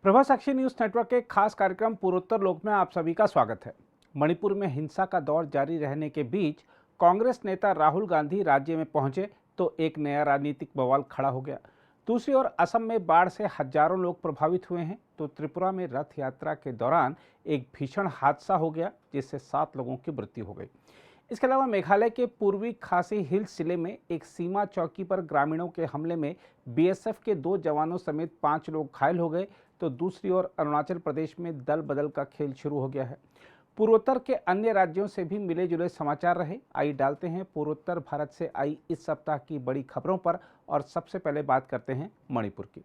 प्रभा साक्षी news network के खास कार्यक्रम पूर्वोत्तर लोक में आप सभी का स्वागत है। मणिपुर में हिंसा का दौर जारी रहने के बीच कांग्रेस नेता राहुल गांधी राज्य में पहुंचे तो एक नया राजनीतिक बवाल खड़ा हो गया। दूसरी ओर असम में बाढ़ से हजारों लोग प्रभावित हुए हैं तो त्रिपुरा में रथ यात्रा के दौरान एक भीषण हादसा हो गया जिससे 7 लोगों की मृत्यु हो गई। इसके अलावा मेघालय के पूर्वी खासी हिल्स जिले में एक सीमा चौकी पर ग्रामीणों के हमले में बीएसएफ के 2 जवानों समेत 5 लोग घायल हो गए तो दूसरी ओर अरुणाचल प्रदेश में दल बदल का खेल शुरू हो गया है। पूर्वोत्तर के अन्य राज्यों से भी मिले जुले समाचार रहे। आइए डालते हैं पूर्वोत्तर भारत से आई इस सप्ताह की बड़ी खबरों पर और सबसे पहले बात करते हैं मणिपुर की।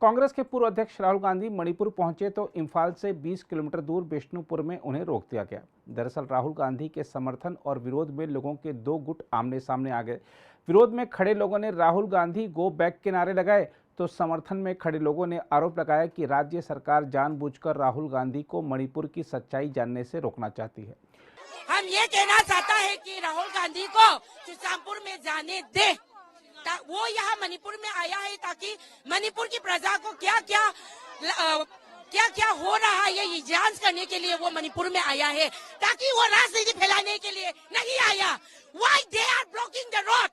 कांग्रेस के पूर्व अध्यक्ष राहुल गांधी मणिपुर पहुंचे तो इम्फाल से 20 किलोमीटर दूर बिष्णुपुर में उन्हें रोक दिया गया। दरअसल राहुल गांधी के समर्थन और विरोध में लोगों के 2 गुट आमने सामने आ गए। विरोध में खड़े लोगों ने राहुल गांधी गो बैक के नारे लगाए तो समर्थन में खड़े लोगों ने आरोप लगाया कि राज्य सरकार जानबूझकर राहुल गांधी को मणिपुर की सच्चाई जानने से रोकना चाहती है। हम ये कहना चाहता है कि राहुल गांधी को सुल्तानपुर में जाने दे। वो यहाँ मणिपुर में आया है ताकि मणिपुर की प्रजा को क्या क्या हो रहा है ये जांच करने के लिए वो मणिपुर में आया है, ताकि वो राजनीति फैलाने के लिए नहीं आया। Why they are blocking the road?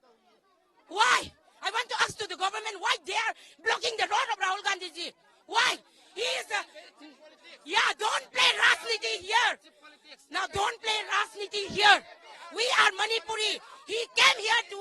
Why? I want to ask to the government why they are blocking the road of Rahul Gandhi ji. Why? He is don't play Rajniti here. Now don't play Rajniti here. We are Manipuri. He came here to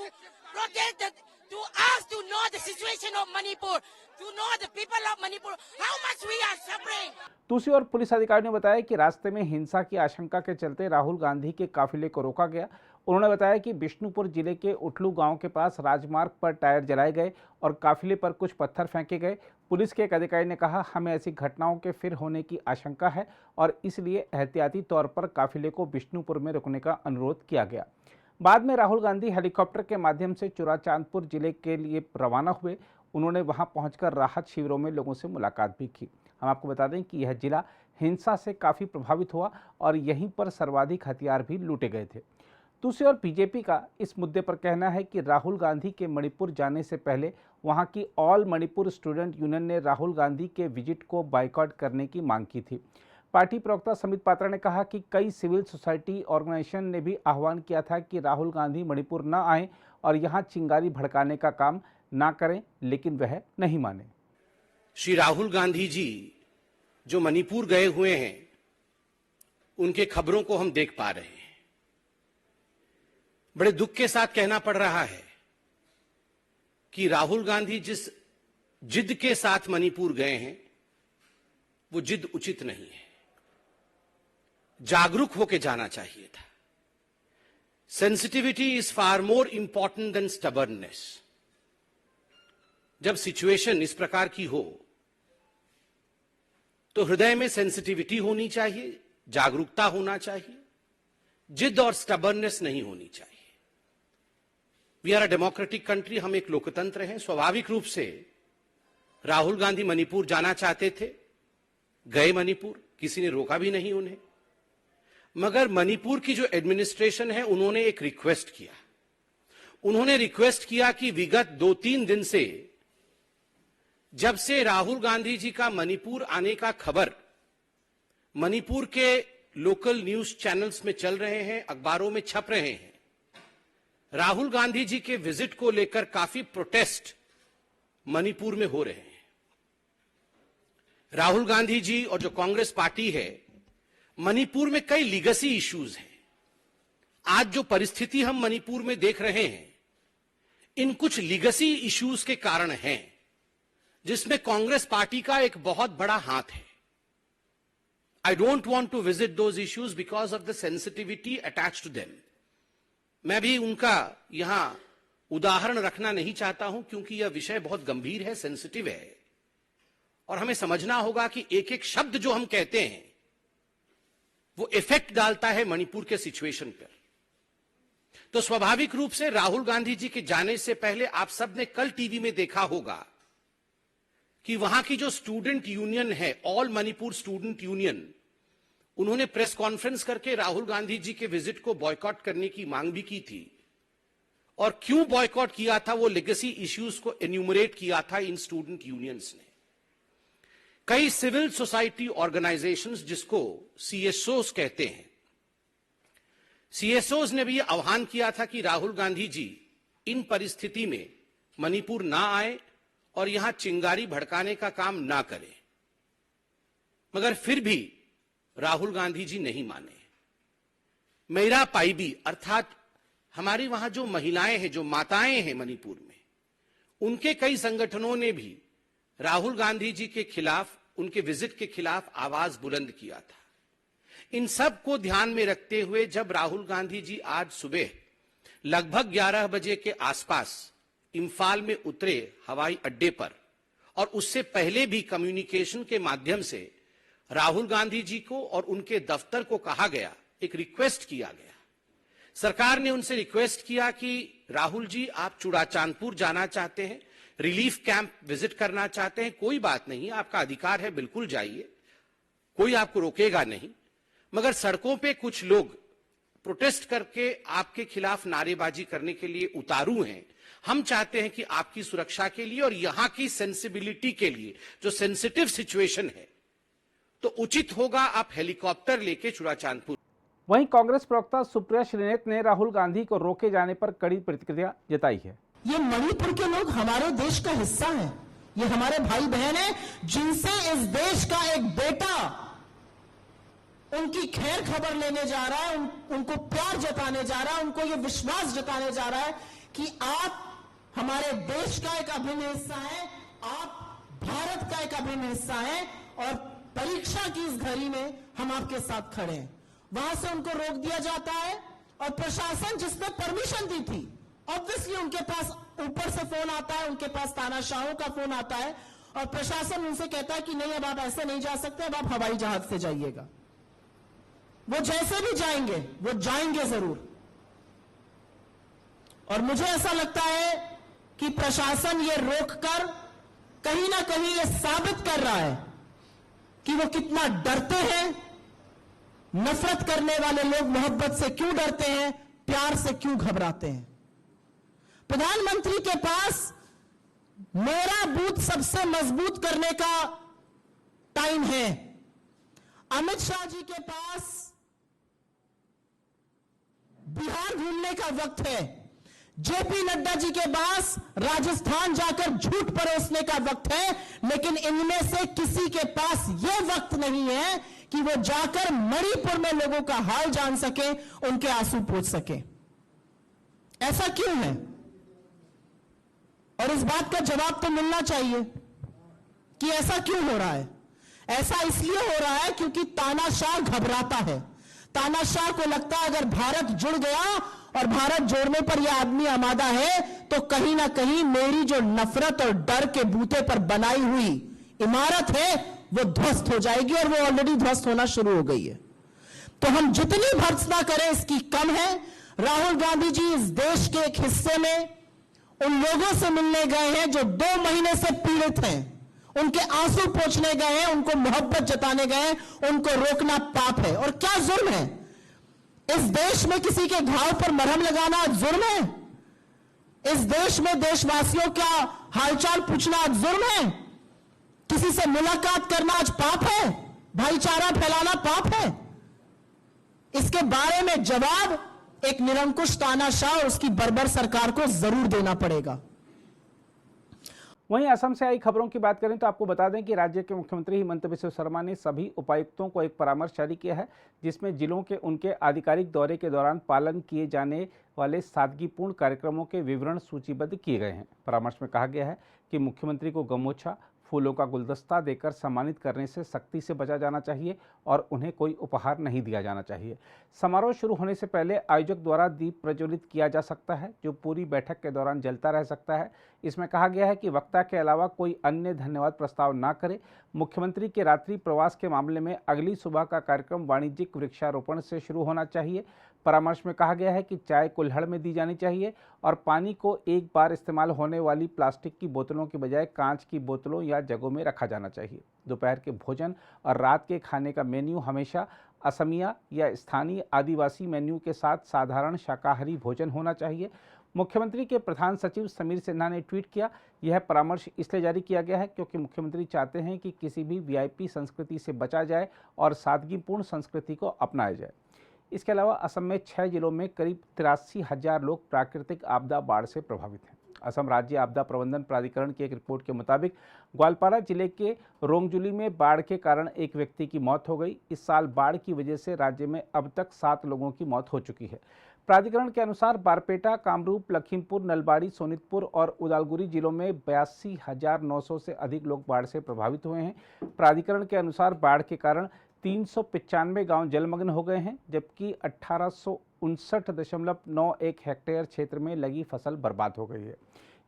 protect to us to know the situation of Manipur, to know the people of Manipur, how much we are suffering. दूसरी ओर police अधिकारियों ने बताया कि रास्ते में हिंसा की आशंका के चलते राहुल गांधी के काफिले को रोका गया। उन्होंने बताया कि बिष्णुपुर जिले के उठलू गांव के पास राजमार्ग पर टायर जलाए गए और काफिले पर कुछ पत्थर फेंके गए। पुलिस के एक अधिकारी ने कहा, हमें ऐसी घटनाओं के फिर होने की आशंका है और इसलिए एहतियाती तौर पर काफिले को बिष्णुपुर में रुकने का अनुरोध किया गया। बाद में राहुल गांधी हेलीकॉप्टर के माध्यम से चुराचांदपुर जिले के लिए रवाना हुए। उन्होंने वहां पहुंचकर राहत शिविरों में लोगों से मुलाकात भी की। हम आपको बता दें कि यह जिला हिंसा से काफ़ी प्रभावित हुआ और यहीं पर सर्वाधिक हथियार भी लूटे गए थे। दूसरी ओर बीजेपी का इस मुद्दे पर कहना है कि राहुल गांधी के मणिपुर जाने से पहले वहां की ऑल मणिपुर स्टूडेंट यूनियन ने राहुल गांधी के विजिट को बाइकआउट करने की मांग की थी। पार्टी प्रवक्ता समित पात्रा ने कहा कि कई सिविल सोसाइटी ऑर्गेनाइजेशन ने भी आह्वान किया था कि राहुल गांधी मणिपुर न आए और यहां चिंगारी भड़काने का काम ना करें, लेकिन वह नहीं माने। श्री राहुल गांधी जी जो मणिपुर गए हुए हैं उनके खबरों को हम देख पा रहे हैं। बड़े दुख के साथ कहना पड़ रहा है कि राहुल गांधी जिस जिद के साथ मणिपुर गए हैं वो जिद उचित नहीं है। जागरूक होकर जाना चाहिए था। Sensitivity is far more important than stubbornness. जब सिचुएशन इस प्रकार की हो तो हृदय में सेंसिटिविटी होनी चाहिए, जागरूकता होना चाहिए, जिद और स्टबर्ननेस नहीं होनी चाहिए। We are a democratic country, हम एक लोकतंत्र हैं। स्वाभाविक रूप से राहुल गांधी मणिपुर जाना चाहते थे, गए मणिपुर, किसी ने रोका भी नहीं उन्हें। मगर मणिपुर की जो एडमिनिस्ट्रेशन है उन्होंने एक रिक्वेस्ट किया। उन्होंने रिक्वेस्ट किया कि विगत 2-3 दिन से जब से राहुल गांधी जी का मणिपुर आने का खबर मणिपुर के लोकल न्यूज चैनल्स में चल रहे हैं, अखबारों में छप रहे हैं, राहुल गांधी जी के विजिट को लेकर काफी प्रोटेस्ट मणिपुर में हो रहे हैं। राहुल गांधी जी और जो कांग्रेस पार्टी है, मणिपुर में कई लीगेसी इश्यूज हैं। आज जो परिस्थिति हम मणिपुर में देख रहे हैं, इन कुछ लीगेसी इश्यूज के कारण हैं, जिसमें कांग्रेस पार्टी का एक बहुत बड़ा हाथ है। I don't want to visit those issues because of the sensitivity attached to them. मैं भी उनका यहां उदाहरण रखना नहीं चाहता हूं क्योंकि यह विषय बहुत गंभीर है, सेंसिटिव है और हमें समझना होगा कि एक एक शब्द जो हम कहते हैं वो इफेक्ट डालता है मणिपुर के सिचुएशन पर। तो स्वाभाविक रूप से राहुल गांधी जी के जाने से पहले आप सबने कल टीवी में देखा होगा कि वहां की जो स्टूडेंट यूनियन है, ऑल मणिपुर स्टूडेंट यूनियन, उन्होंने प्रेस कॉन्फ्रेंस करके राहुल गांधी जी के विजिट को बॉयकॉट करने की मांग भी की थी। और क्यों बॉयकॉट किया था, वो लेगेसी इश्यूज को एन्यूमरेट किया था इन स्टूडेंट यूनियंस ने कई सिविल सोसाइटी ऑर्गेनाइजेशंस जिसको सीएसओस कहते हैं, सीएसओस ने भी आह्वान किया था कि राहुल गांधी जी इन परिस्थिति में मणिपुर ना आए और यहां चिंगारी भड़काने का काम ना करें, मगर फिर भी राहुल गांधी जी नहीं माने। मेरा पाइबी अर्थात हमारी वहां जो महिलाएं हैं, जो माताएं हैं मणिपुर में, उनके कई संगठनों ने भी राहुल गांधी जी के खिलाफ, उनके विजिट के खिलाफ आवाज बुलंद किया था। इन सब को ध्यान में रखते हुए जब राहुल गांधी जी आज सुबह लगभग 11 बजे के आसपास इंफाल में उतरे हवाई अड्डे पर, और उससे पहले भी कम्युनिकेशन के माध्यम से राहुल गांधी जी को और उनके दफ्तर को कहा गया, एक रिक्वेस्ट किया गया, सरकार ने उनसे रिक्वेस्ट किया कि राहुल जी आप चूड़ाचांदपुर जाना चाहते हैं, रिलीफ कैंप विजिट करना चाहते हैं, कोई बात नहीं, आपका अधिकार है, बिल्कुल जाइए, कोई आपको रोकेगा नहीं, मगर सड़कों पे कुछ लोग प्रोटेस्ट करके आपके खिलाफ नारेबाजी करने के लिए उतारू हैं। हम चाहते हैं कि आपकी सुरक्षा के लिए और यहां की सेंसिबिलिटी के लिए, जो सेंसिटिव सिचुएशन है, तो उचित होगा आप हेलीकॉप्टर लेके चूड़ाचांदपुर। वहीं कांग्रेस प्रवक्ता सुप्रिया श्रीनेत ने राहुल गांधी को रोके जाने पर कड़ी प्रतिक्रिया जताई है। ये मणिपुर के लोग हमारे देश का हिस्सा हैं, ये हमारे भाई बहन हैं, जिनसे इस देश का एक बेटा उनकी खैर खबर लेने जा रहा है, उनको प्यार जताने जा रहा है, उनको ये विश्वास जताने जा रहा है कि आप हमारे देश का एक अभिन्न हिस्सा है, आप भारत का एक अभिन्न हिस्सा है और परीक्षा की इस घड़ी में हम आपके साथ खड़े हैं। वहां से उनको रोक दिया जाता है और प्रशासन जिसने परमिशन दी थी, ऑब्वियसली उनके पास ऊपर से फोन आता है, उनके पास तानाशाहों का फोन आता है और प्रशासन उनसे कहता है कि नहीं, अब आप ऐसे नहीं जा सकते, अब आप हवाई जहाज से जाइएगा। वो जैसे भी जाएंगे, वो जाएंगे जरूर। और मुझे ऐसा लगता है कि प्रशासन ये रोककर कहीं ना कहीं ये साबित कर रहा है कि वो कितना डरते हैं। नफरत करने वाले लोग मोहब्बत से क्यों डरते हैं, प्यार से क्यों घबराते हैं। प्रधानमंत्री के पास मेरा बूथ सबसे मजबूत करने का टाइम है, अमित शाह जी के पास बिहार घूमने का वक्त है, जेपी नड्डा जी के पास राजस्थान जाकर झूठ परोसने का वक्त है, लेकिन इनमें से किसी के पास यह वक्त नहीं है कि वो जाकर मणिपुर में लोगों का हाल जान सके, उनके आंसू पोंछ सके। ऐसा क्यों है? और इस बात का जवाब तो मिलना चाहिए कि ऐसा क्यों हो रहा है। ऐसा इसलिए हो रहा है क्योंकि तानाशाह घबराता है। तानाशाह को लगता है अगर भारत जुड़ गया और भारत जोड़ने पर यह आदमी आमादा है तो कहीं ना कहीं मेरी जो नफरत और डर के बूते पर बनाई हुई इमारत है वो ध्वस्त हो जाएगी, और वो ऑलरेडी ध्वस्त होना शुरू हो गई है। तो हम जितनी भर्त्सना करें इसकी कम है। राहुल गांधी जी इस देश के एक हिस्से में उन लोगों से मिलने गए हैं जो 2 महीने से पीड़ित हैं, उनके आंसू पोंछने गए हैं, उनको मोहब्बत जताने गए हैं। उनको रोकना पाप है। और क्या जुर्म है? इस देश में किसी के घाव पर मरहम लगाना जुर्म है? इस देश में देशवासियों का हालचाल पूछना जुर्म है? किसी से मुलाकात करना आज पाप है? भाईचारा फैलाना पाप है? इसके बारे में जवाब एक निरंकुश तानाशाह और उसकी बर्बर सरकार को जरूर देना पड़ेगा। वहीं असम से आई खबरों की बात करें तो आपको बता दें कि राज्य के मुख्यमंत्री हिमंत बिस्वा शर्मा ने सभी उपायुक्तों को एक परामर्श जारी किया है, जिसमें जिलों के उनके आधिकारिक दौरे के दौरान पालन किए जाने वाले सादगीपूर्ण कार्यक्रमों के विवरण सूचीबद्ध किए गए हैं। परामर्श में कहा गया है कि मुख्यमंत्री को गमोछा, फूलों का गुलदस्ता देकर सम्मानित करने से सख्ती से बचा जाना चाहिए और उन्हें कोई उपहार नहीं दिया जाना चाहिए। समारोह शुरू होने से पहले आयोजक द्वारा दीप प्रज्वलित किया जा सकता है, जो पूरी बैठक के दौरान जलता रह सकता है। इसमें कहा गया है कि वक्ता के अलावा कोई अन्य धन्यवाद प्रस्ताव ना करे। मुख्यमंत्री के रात्रि प्रवास के मामले में अगली सुबह का कार्यक्रम वाणिज्यिक वृक्षारोपण से शुरू होना चाहिए। परामर्श में कहा गया है कि चाय कुल्हड़ में दी जानी चाहिए और पानी को एक बार इस्तेमाल होने वाली प्लास्टिक की बोतलों की बजाय कांच की बोतलों या जगों में रखा जाना चाहिए। दोपहर के भोजन और रात के खाने का मेन्यू हमेशा असमिया या स्थानीय आदिवासी मेन्यू के साथ साधारण शाकाहारी भोजन होना चाहिए। मुख्यमंत्री के प्रधान सचिव समीर सिन्हा ने ट्वीट किया, यह परामर्श इसलिए जारी किया गया है क्योंकि मुख्यमंत्री चाहते हैं कि किसी भी वीआईपी संस्कृति से बचा जाए और सादगीपूर्ण संस्कृति को अपनाया जाए। इसके अलावा असम में 6 जिलों में करीब 83,000 लोग प्राकृतिक आपदा बाढ़ से प्रभावित हैं। असम राज्य आपदा प्रबंधन प्राधिकरण की एक रिपोर्ट के मुताबिक ग्वालपारा जिले के रोंगजुली में बाढ़ के कारण एक व्यक्ति की मौत हो गई। इस साल बाढ़ की वजह से राज्य में अब तक 7 लोगों की मौत हो चुकी है। प्राधिकरण के अनुसार बारपेटा, कामरूप, लखीमपुर, नलबाड़ी, सोनितपुर और उदालगुरी जिलों में 82,900 से अधिक लोग बाढ़ से प्रभावित हुए हैं। प्राधिकरण के अनुसार बाढ़ के कारण 395 गांव जलमग्न हो गए हैं, जबकि 1859.91 हेक्टेयर क्षेत्र में लगी फसल बर्बाद हो गई है।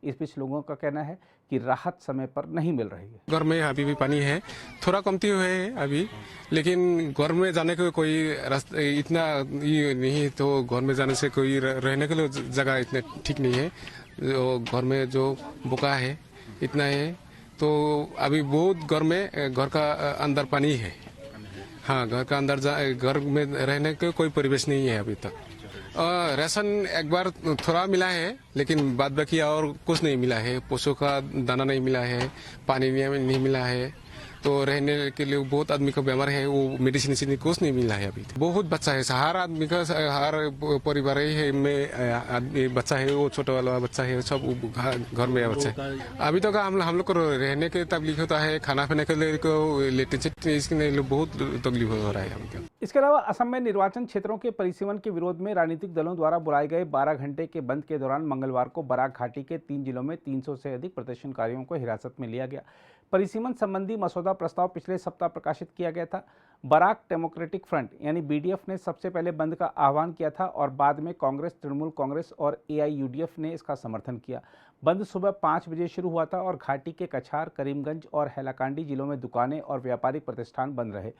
इस बीच लोगों का कहना है कि राहत समय पर नहीं मिल रही है। घर में अभी भी पानी है, थोड़ा कमती हुए है अभी, लेकिन घर में जाने का कोई रास्ता इतना ये नहीं, तो घर में जाने से कोई रहने के लिए जगह इतना ठीक नहीं है। जो घर में जो बुका है इतना है, तो अभी बहुत घर का अंदर पानी है। हाँ, घर का अंदर घर में रहने का कोई परिवेश नहीं है अभी तक। राशन एक बार थोड़ा मिला है, लेकिन बाद बाकी और कुछ नहीं मिला है। पशु का दाना नहीं मिला है, पानी नहीं मिला है, तो रहने के लिए बहुत आदमी का बीमार है, वो मेडिसिन कुछ नहीं मिला है अभी। बहुत बच्चा है, हर आदमी का, हर परिवार है में आदमी बच्चा है, वो छोटा वाला बच्चा है, सब घर में बच्चा है। अभी तो हम लोग को रहने के तकलीफ होता है, खाना पीने के लिए लेटे, इसके लिए बहुत तकलीफ हो रहा है हमको। इसके अलावा असम में निर्वाचन क्षेत्रों के परिसीमन के विरोध में राजनीतिक दलों द्वारा बुलाए गए 12 घंटे के बंद के दौरान मंगलवार को बराक घाटी के 3 जिलों में 300 से अधिक प्रदर्शनकारियों को हिरासत में लिया गया। परिसीमन संबंधी मसौदा प्रस्ताव पिछले सप्ताह प्रकाशित किया गया था। बराक डेमोक्रेटिक फ्रंट यानी बीडीएफ ने सबसे पहले बंद का आह्वान किया था और बाद में कांग्रेस, तृणमूल कांग्रेस और एआईयूडीएफ ने इसका समर्थन किया। बंद सुबह 5 बजे शुरू हुआ था और घाटी के कछार, करीमगंज और हैलाकांडी जिलों में दुकानें और व्यापारिक प्रतिष्ठान बंद रहे।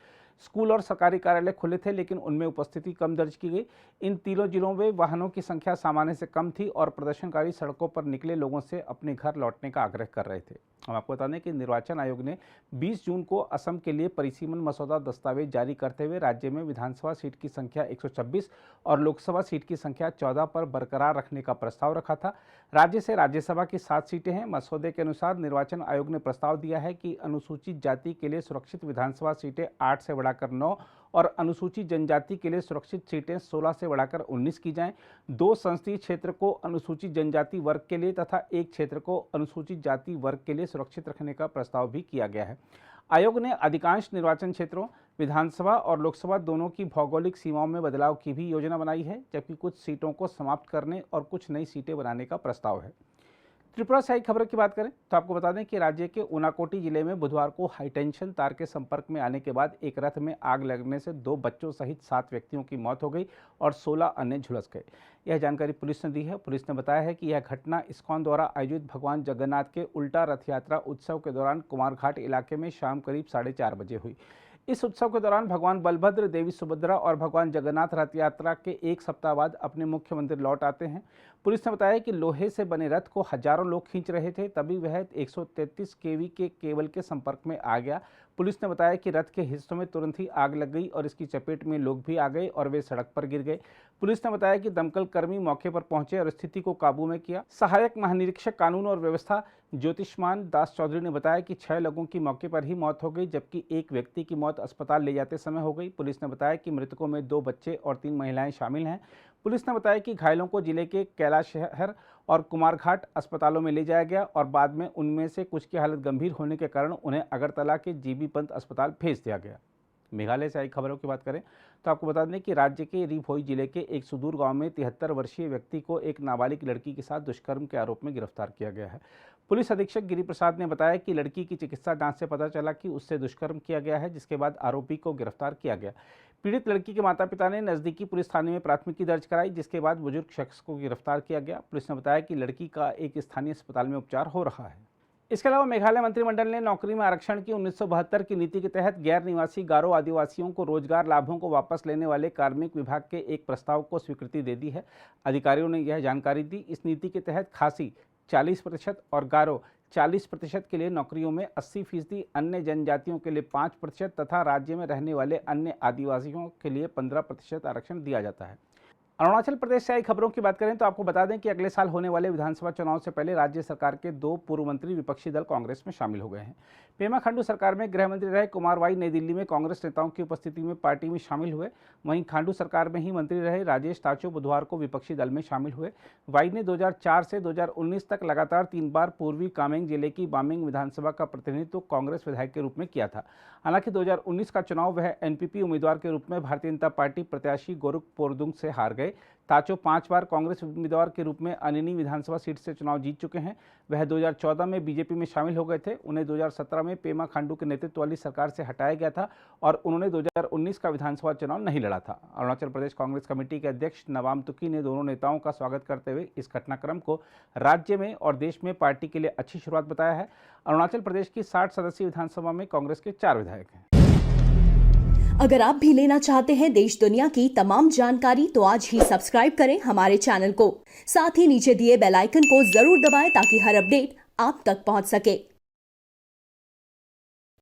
स्कूल और सरकारी कार्यालय खुले थे, लेकिन उनमें उपस्थिति कम दर्ज की गई। इन तीनों जिलों में वाहनों की संख्या सामान्य से कम थी और प्रदर्शनकारी सड़कों पर निकले लोगों से अपने घर लौटने का आग्रह कर रहे थे। हम आपको बता दें कि निर्वाचन आयोग ने 20 जून को असम के लिए परिसीमन मसौदा दस्तावेज जारी करते हुए राज्य में विधानसभा सीट की संख्या 126 और लोकसभा सीट की संख्या 14 पर बरकरार रखने का प्रस्ताव रखा था। राज्य से राज्यसभा की 7 सीटें हैं। मसौदे के अनुसार निर्वाचन आयोग ने प्रस्ताव दिया है कि अनुसूचित जाति के लिए सुरक्षित विधानसभा सीटें 8 से बढ़ाकर 9 और अनुसूचित जनजाति के लिए सुरक्षित सीटें 16 से बढ़ाकर 19 की जाएं। 2 संसदीय क्षेत्र को अनुसूचित जनजाति वर्ग के लिए तथा 1 क्षेत्र को अनुसूचित जाति वर्ग के लिए सुरक्षित रखने का प्रस्ताव भी किया गया है। आयोग ने अधिकांश निर्वाचन क्षेत्रों, विधानसभा और लोकसभा दोनों की भौगोलिक सीमाओं में बदलाव की भी योजना बनाई है, जबकि कुछ सीटों को समाप्त करने और कुछ नई सीटें बनाने का प्रस्ताव है। त्रिपुरा से आई खबरों की बात करें तो आपको बता दें कि राज्य के उनाकोटी जिले में बुधवार को हाईटेंशन तार के संपर्क में आने के बाद एक रथ में आग लगने से 2 बच्चों सहित 7 व्यक्तियों की मौत हो गई और 16 अन्य झुलस गए। यह जानकारी पुलिस ने दी है। पुलिस ने बताया है कि यह घटना इस्कॉन द्वारा आयोजित भगवान जगन्नाथ के उल्टा रथ यात्रा उत्सव के दौरान कुमारघाट इलाके में शाम करीब 4:30 बजे हुई। इस उत्सव के दौरान भगवान बलभद्र, देवी सुभद्रा और भगवान जगन्नाथ रथ यात्रा के 1 सप्ताह बाद अपने मुख्य मंदिर लौट आते हैं। पुलिस ने बताया कि लोहे से बने रथ को हजारों लोग खींच रहे थे, तभी वह 133 केवी के केबल के संपर्क में आ गया। पुलिस ने बताया कि रथ के हिस्सों में तुरंत ही आग लग गई और इसकी चपेट में लोग भी आ गए और वे सड़क पर गिर गए। पुलिस ने बताया कि दमकल कर्मी मौके पर पहुंचे और स्थिति को काबू में किया। सहायक महानिरीक्षक कानून और व्यवस्था ज्योतिष्मान दास चौधरी ने बताया कि 6 लोगों की मौके पर ही मौत हो गई, जबकि एक व्यक्ति की मौत अस्पताल ले जाते समय हो गई। पुलिस ने बताया कि मृतकों में 2 बच्चे और 3 महिलाएं शामिल हैं। पुलिस ने बताया कि घायलों को जिले के कैलाश शहर और कुमारघाट अस्पतालों में ले जाया गया और बाद में उनमें से कुछ की हालत गंभीर होने के कारण उन्हें अगरतला के जीबी पंत अस्पताल भेज दिया गया। मेघालय से आई खबरों की बात करें तो आपको बता दें कि राज्य के रिभोई जिले के एक सुदूर गांव में 73 वर्षीय व्यक्ति को एक नाबालिग लड़की के साथ दुष्कर्म के आरोप में गिरफ्तार किया गया है। पुलिस अधीक्षक गिरी प्रसाद ने बताया कि लड़की की चिकित्सा जांच से पता चला कि उससे दुष्कर्म किया गया है, जिसके बाद आरोपी को गिरफ्तार किया गया। पीड़ित लड़की के माता पिता ने नजदीकी पुलिस थाने में प्राथमिकी दर्ज कराई, जिसके बाद बुजुर्ग शख्स को गिरफ्तार किया गया। पुलिस ने बताया कि लड़की का एक स्थानीय अस्पताल में उपचार हो रहा है। इसके अलावा मेघालय मंत्रिमंडल ने नौकरी में आरक्षण की 1972 की नीति के तहत गैर निवासी गारो आदिवासियों को रोजगार लाभों को वापस लेने वाले कार्मिक विभाग के एक प्रस्ताव को स्वीकृति दे दी है। अधिकारियों ने यह जानकारी दी। इस नीति के तहत खासी 40% और गारो 40% के लिए नौकरियों में 80%, अन्य जनजातियों के लिए 5% तथा राज्य में रहने वाले अन्य आदिवासियों के लिए 15% आरक्षण दिया जाता है। अरुणाचल प्रदेश से आई खबरों की बात करें तो आपको बता दें कि अगले साल होने वाले विधानसभा चुनाव से पहले राज्य सरकार के 2 पूर्व मंत्री विपक्षी दल कांग्रेस में शामिल हो गए हैं। पेमा खांडू सरकार में गृह मंत्री रहे कुमार वाई नई दिल्ली में कांग्रेस नेताओं की उपस्थिति में पार्टी में शामिल हुए। वहीं खांडू सरकार में ही मंत्री रहे राजेश ताचो बुधवार को विपक्षी दल में शामिल हुए। वाई ने 2004 से 2019 तक लगातार 3 बार पूर्वी कामेंग जिले की बामिंग विधानसभा का प्रतिनिधित्व कांग्रेस विधायक के रूप में किया था। हालांकि 2019 का चुनाव वह एनपीपी उम्मीदवार के रूप में भारतीय जनता पार्टी प्रत्याशी गोरुक पोरदुंग से हार गए। ताचो 5 बार कांग्रेस उम्मीदवार के रूप में अनिनी विधानसभा सीट से चुनाव जीत चुके हैं। वह 2014 में बीजेपी में शामिल हो गए थे। उन्हें 2017 में पेमा खांडू के नेतृत्व वाली सरकार से हटाया गया था और उन्होंने 2019 का विधानसभा चुनाव नहीं लड़ा था। अरुणाचल प्रदेश कांग्रेस कमेटी के अध्यक्ष नवाम तुकी ने दोनों नेताओं का स्वागत करते हुए इस घटनाक्रम को राज्य में और देश में पार्टी के लिए अच्छी शुरुआत बताया है। अरुणाचल प्रदेश की 60 सदस्यीय विधानसभा में कांग्रेस के 4 विधायक हैं। अगर आप भी लेना चाहते हैं देश दुनिया की तमाम जानकारी तो आज ही सब्सक्राइब करें हमारे चैनल को। साथ ही नीचे दिए बेल आइकन को जरूर दबाएं ताकि हर अपडेट आप तक पहुंच सके।